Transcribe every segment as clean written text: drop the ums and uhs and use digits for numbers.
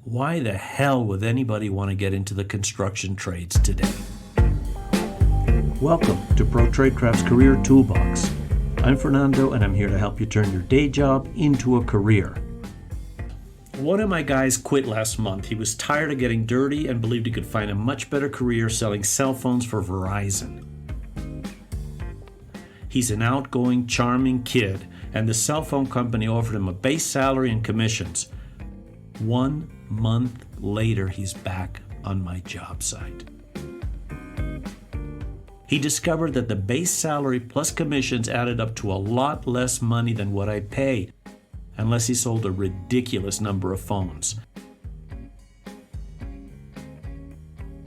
Why the hell would anybody want to get into the construction trades today? Welcome to Pro Tradecraft's Career Toolbox. I'm Fernando, and I'm here to help you turn your day job into a career. One of my guys quit last month. He was tired of getting dirty and believed he could find a much better career selling cell phones for Verizon. He's an outgoing, charming kid, and the cell phone company offered him a base salary and commissions. 1 month later, he's back on my job site. He discovered that the base salary plus commissions added up to a lot less money than what I paid, unless he sold a ridiculous number of phones.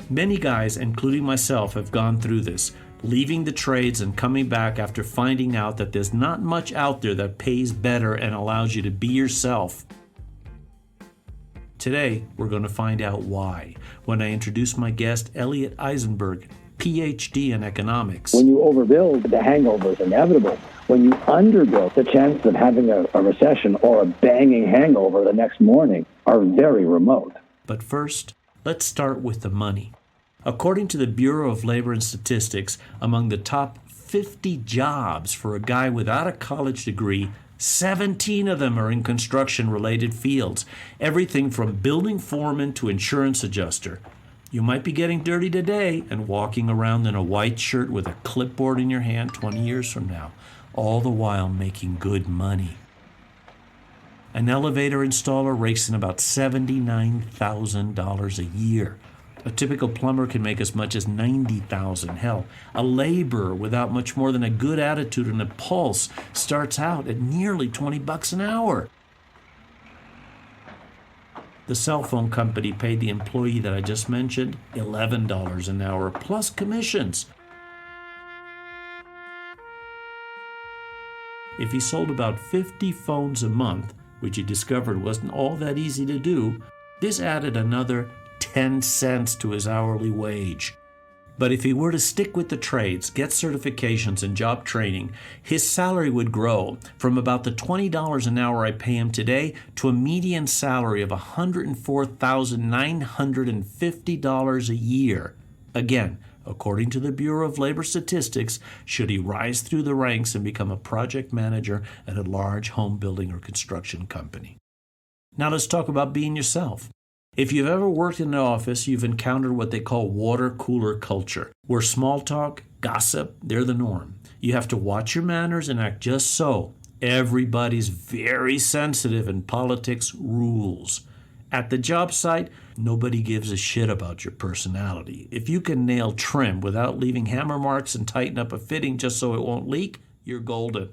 Many guys, including myself, have gone through this, leaving the trades and coming back after finding out that there's not much out there that pays better and allows you to be yourself. Today, we're going to find out why when I introduce my guest, Elliot Eisenberg, PhD in economics. When you overbuild, the hangover is inevitable. When you underbuild, the chances of having a recession or a banging hangover the next morning are very remote. But first, let's start with the money. According to the Bureau of Labor and Statistics, among the top 50 jobs for a guy without a college degree, 17 of them are in construction-related fields. Everything from building foreman to insurance adjuster. You might be getting dirty today and walking around in a white shirt with a clipboard in your hand 20 years from now, all the while making good money. An elevator installer rakes in about $79,000 a year. A typical plumber can make as much as $90,000. Hell, a laborer without much more than a good attitude and a pulse starts out at nearly $20 an hour. The cell phone company paid the employee that I just mentioned $11 an hour plus commissions. If he sold about 50 phones a month, which he discovered wasn't all that easy to do, this added another 10 cents to his hourly wage. But if he were to stick with the trades, get certifications and job training, his salary would grow from about the $20 an hour I pay him today to a median salary of $104,950 a year. Again, according to the Bureau of Labor Statistics, should he rise through the ranks and become a project manager at a large home building or construction company. Now let's talk about being yourself. If you've ever worked in an office, you've encountered what they call water cooler culture, where small talk, gossip, they're the norm. You have to watch your manners and act just so. Everybody's very sensitive and politics rules. At the job site, nobody gives a shit about your personality. If you can nail trim without leaving hammer marks and tighten up a fitting just so it won't leak, you're golden.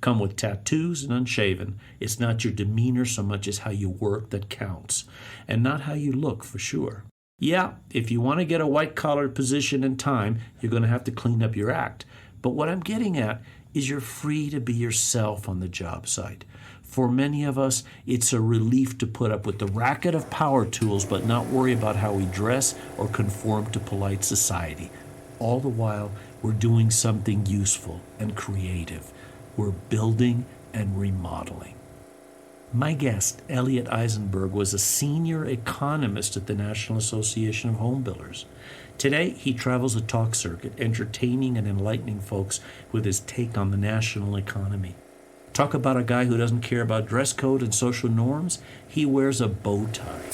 Come with tattoos and unshaven. It's not your demeanor so much as how you work that counts, and not how you look for sure. Yeah, if you want to get a white-collar position in time, you're going to have to clean up your act. But what I'm getting at is you're free to be yourself on the job site. For many of us, it's a relief to put up with the racket of power tools but not worry about how we dress or conform to polite society. All the while, we're doing something useful and creative. We're building and remodeling. My guest, Elliot Eisenberg, was a senior economist at the National Association of Home Builders. Today, he travels a talk circuit, entertaining and enlightening folks with his take on the national economy. Talk about a guy who doesn't care about dress code and social norms. He wears a bow tie.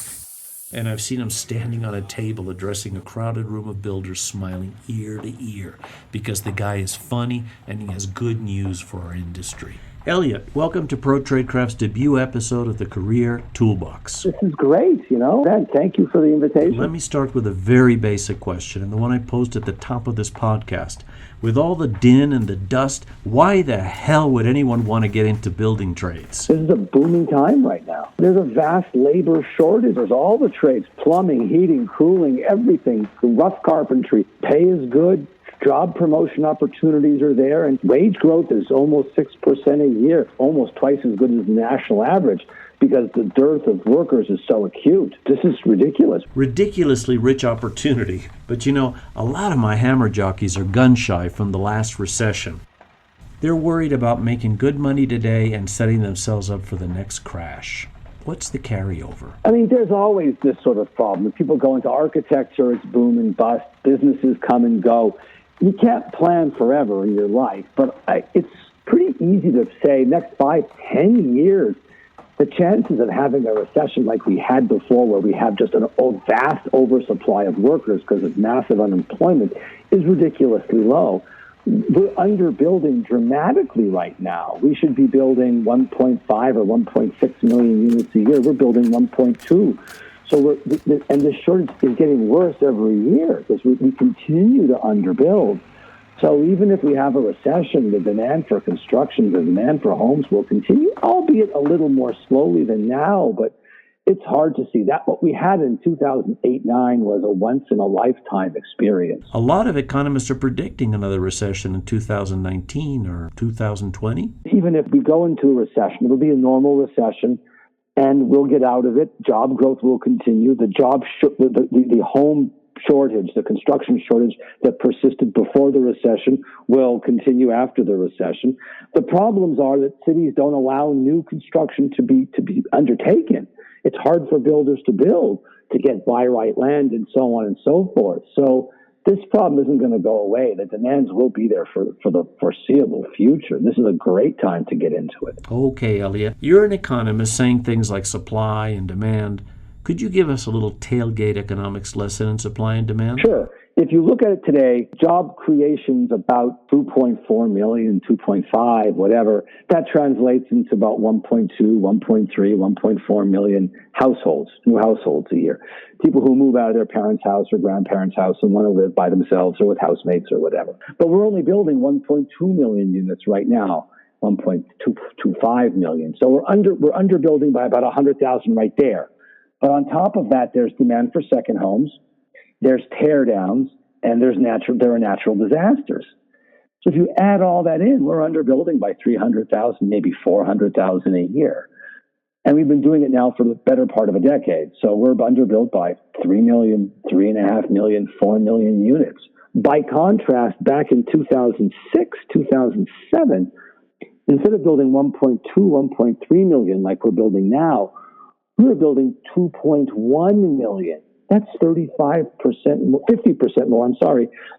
And I've seen him standing on a table addressing a crowded room of builders, smiling ear to ear, because the guy is funny and he has good news for our industry. Elliot, welcome to Pro Tradecraft's debut episode of the Career Toolbox. This is great, Thank you for the invitation. Let me start with a very basic question, and the one I posed at the top of this podcast. With all the din and the dust, why the hell would anyone want to get into building trades? This is a booming time right now. There's a vast labor shortage. There's all the trades, plumbing, heating, cooling, everything, rough carpentry. Pay is good. Job promotion opportunities are there, and wage growth is almost 6% a year, almost twice as good as the national average, because the dearth of workers is so acute. This is ridiculous. Ridiculously rich opportunity. But a lot of my hammer jockeys are gun-shy from the last recession. They're worried about making good money today and setting themselves up for the next crash. What's the carryover? I mean, there's always this sort of problem. If people go into architecture, it's boom and bust. Businesses come and go. You can't plan forever in your life, but it's pretty easy to say next 5-10 years, the chances of having a recession like we had before, where we have just a vast oversupply of workers because of massive unemployment, is ridiculously low. We're underbuilding dramatically right now. We should be building 1.5 or 1.6 million units a year. We're building 1.2. So and the shortage is getting worse every year because we continue to underbuild. So even if we have a recession, the demand for construction, the demand for homes will continue, albeit a little more slowly than now, but it's hard to see that. What we had in 2008-9 was a once-in-a-lifetime experience. A lot of economists are predicting another recession in 2019 or 2020. Even if we go into a recession, it'll be a normal recession, and we'll get out of it. Job growth will continue. The home shortage, the construction shortage that persisted before the recession will continue after the recession. The problems are that cities don't allow new construction to be undertaken. It's hard for builders to build, to get buy right land and so on and so forth. So this problem isn't going to go away. The demands will be there for the foreseeable future. This is a great time to get into it. Okay, Elliot. You're an economist saying things like supply and demand. Could you give us a little tailgate economics lesson in supply and demand? Sure. If you look at it today, job creation's about 2.4 million, 2.5, whatever. That translates into about 1.2, 1.3, 1.4 million households, new households a year. People who move out of their parents' house or grandparents' house and want to live by themselves or with housemates or whatever. But we're only building 1.2 million units right now, 1.25 million. So we're underbuilding by about 100,000 right there. But on top of that, there's demand for second homes, there's tear downs, and there are natural disasters. So if you add all that in, we're underbuilding by 300,000, maybe 400,000 a year. And we've been doing it now for the better part of a decade. So we're underbuilt by 3 million, 3.5 million, 4 million units. By contrast, back in 2006, 2007, instead of building 1.2, 1.3 million like we're building now, we were building 2.1 million. That's 35%, 50% more,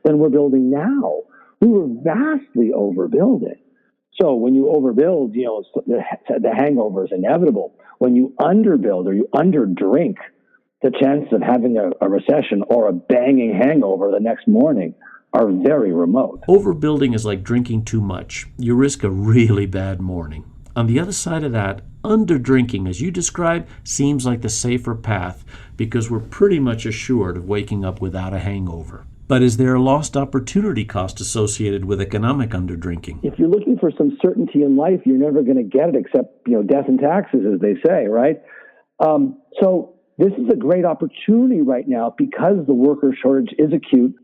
than we're building now. We were vastly overbuilding. So when you overbuild, the hangover is inevitable. When you underbuild or you underdrink, the chances of having a recession or a banging hangover the next morning are very remote. Overbuilding is like drinking too much. You risk a really bad morning. On the other side of that, underdrinking, as you describe, seems like the safer path because we're pretty much assured of waking up without a hangover. But is there a lost opportunity cost associated with economic underdrinking? If you're looking for some certainty in life, you're never going to get it except, death and taxes, as they say, right? So this is a great opportunity right now because the worker shortage is acute.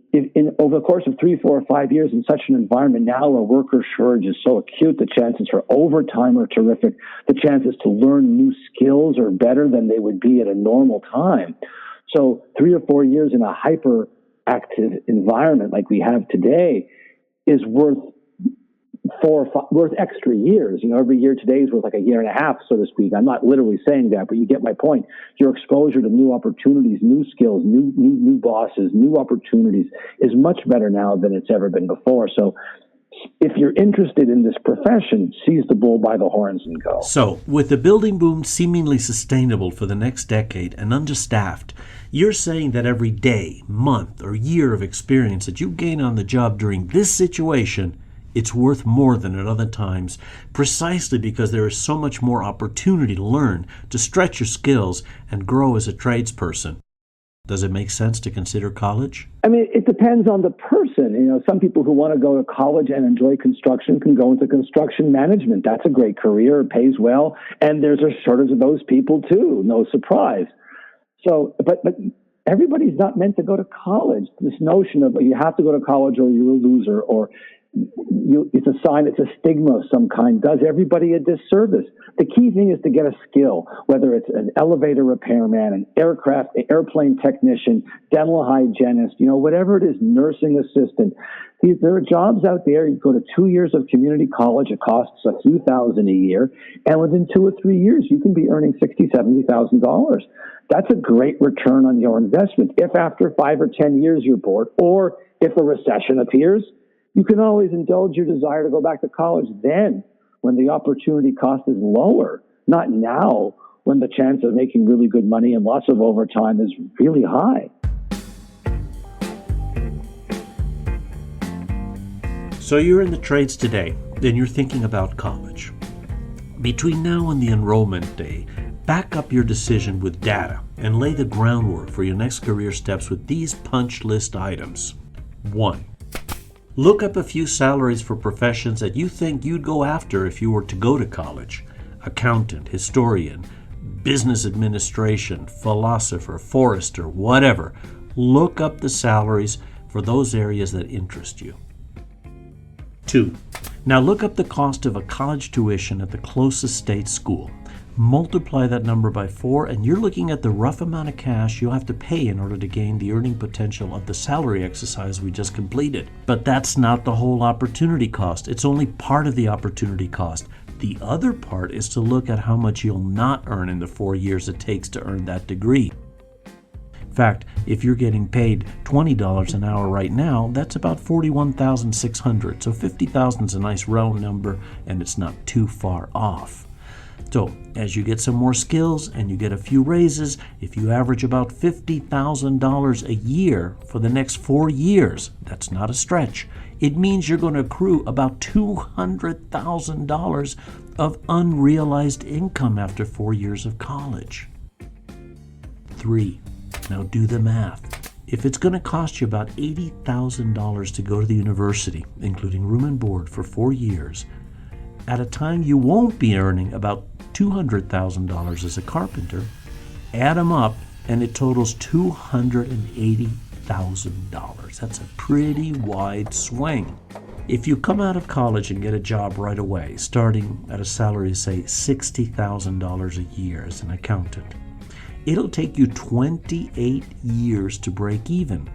Over the course of 3, 4, or 5 years in such an environment now where worker shortage is so acute, the chances for overtime are terrific. The chances to learn new skills are better than they would be at a normal time. So 3 or 4 years in a hyperactive environment like we have today is worth extra years. Every year today is worth like a year and a half, so to speak. I'm not literally saying that, but you get my point. Your exposure to new opportunities, new skills, new bosses, new opportunities is much better now than it's ever been before. So if you're interested in this profession, seize the bull by the horns and go. So, with the building boom seemingly sustainable for the next decade and understaffed, you're saying that every day, month, or year of experience that you gain on the job during this situation, it's worth more than at other times, precisely because there is so much more opportunity to learn, to stretch your skills, and grow as a tradesperson. Does it make sense to consider college? I mean, it depends on the person. Some people who want to go to college and enjoy construction can go into construction management. That's a great career. It pays well. And there's a shortage of those people, too. No surprise. So, but everybody's not meant to go to college. This notion of you have to go to college or you're a loser or it's a sign, it's a stigma of some kind, does everybody a disservice. The key thing is to get a skill, whether it's an elevator repairman, an airplane technician, dental hygienist, whatever it is, nursing assistant. There are jobs out there. You go to 2 years of community college. It costs a few thousand a year. And within 2 or 3 years, you can be earning $60,000, $70,000. That's a great return on your investment. If after 5 or 10 years you're bored, or if a recession appears, you can always indulge your desire to go back to college then when the opportunity cost is lower, not now when the chance of making really good money and lots of overtime is really high. So you're in the trades today, then you're thinking about college. Between now and the enrollment day, back up your decision with data and lay the groundwork for your next career steps with these punch list items. 1. Look up a few salaries for professions that you think you'd go after if you were to go to college. Accountant, historian, business administration, philosopher, forester, whatever. Look up the salaries for those areas that interest you. 2. Now look up the cost of a college tuition at the closest state school. Multiply that number by 4, and you're looking at the rough amount of cash you'll have to pay in order to gain the earning potential of the salary exercise we just completed. But that's not the whole opportunity cost. It's only part of the opportunity cost. The other part is to look at how much you'll not earn in the 4 years it takes to earn that degree. In fact, if you're getting paid $20 an hour right now, that's about $41,600. So $50,000 is a nice round number, and it's not too far off. So as you get some more skills and you get a few raises, if you average about $50,000 a year for the next 4 years, that's not a stretch. It means you're going to accrue about $200,000 of unrealized income after 4 years of college. 3. Now do the math. If it's going to cost you about $80,000 to go to the university, including room and board for 4 years, at a time you won't be earning about $200,000 as a carpenter, add them up and it totals $280,000. That's a pretty wide swing. If you come out of college and get a job right away, starting at a salary of say $60,000 a year as an accountant, it'll take you 28 years to break even.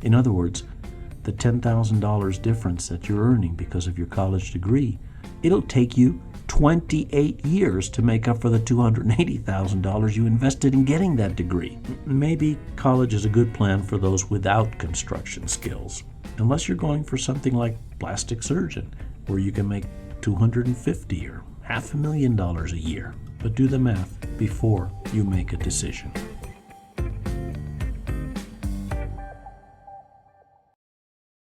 In other words, the $10,000 difference that you're earning because of your college degree, it'll take you 28 years to make up for the $280,000 you invested in getting that degree. Maybe college is a good plan for those without construction skills, unless you're going for something like plastic surgeon, where you can make $250,000 or $500,000 a year. But do the math before you make a decision.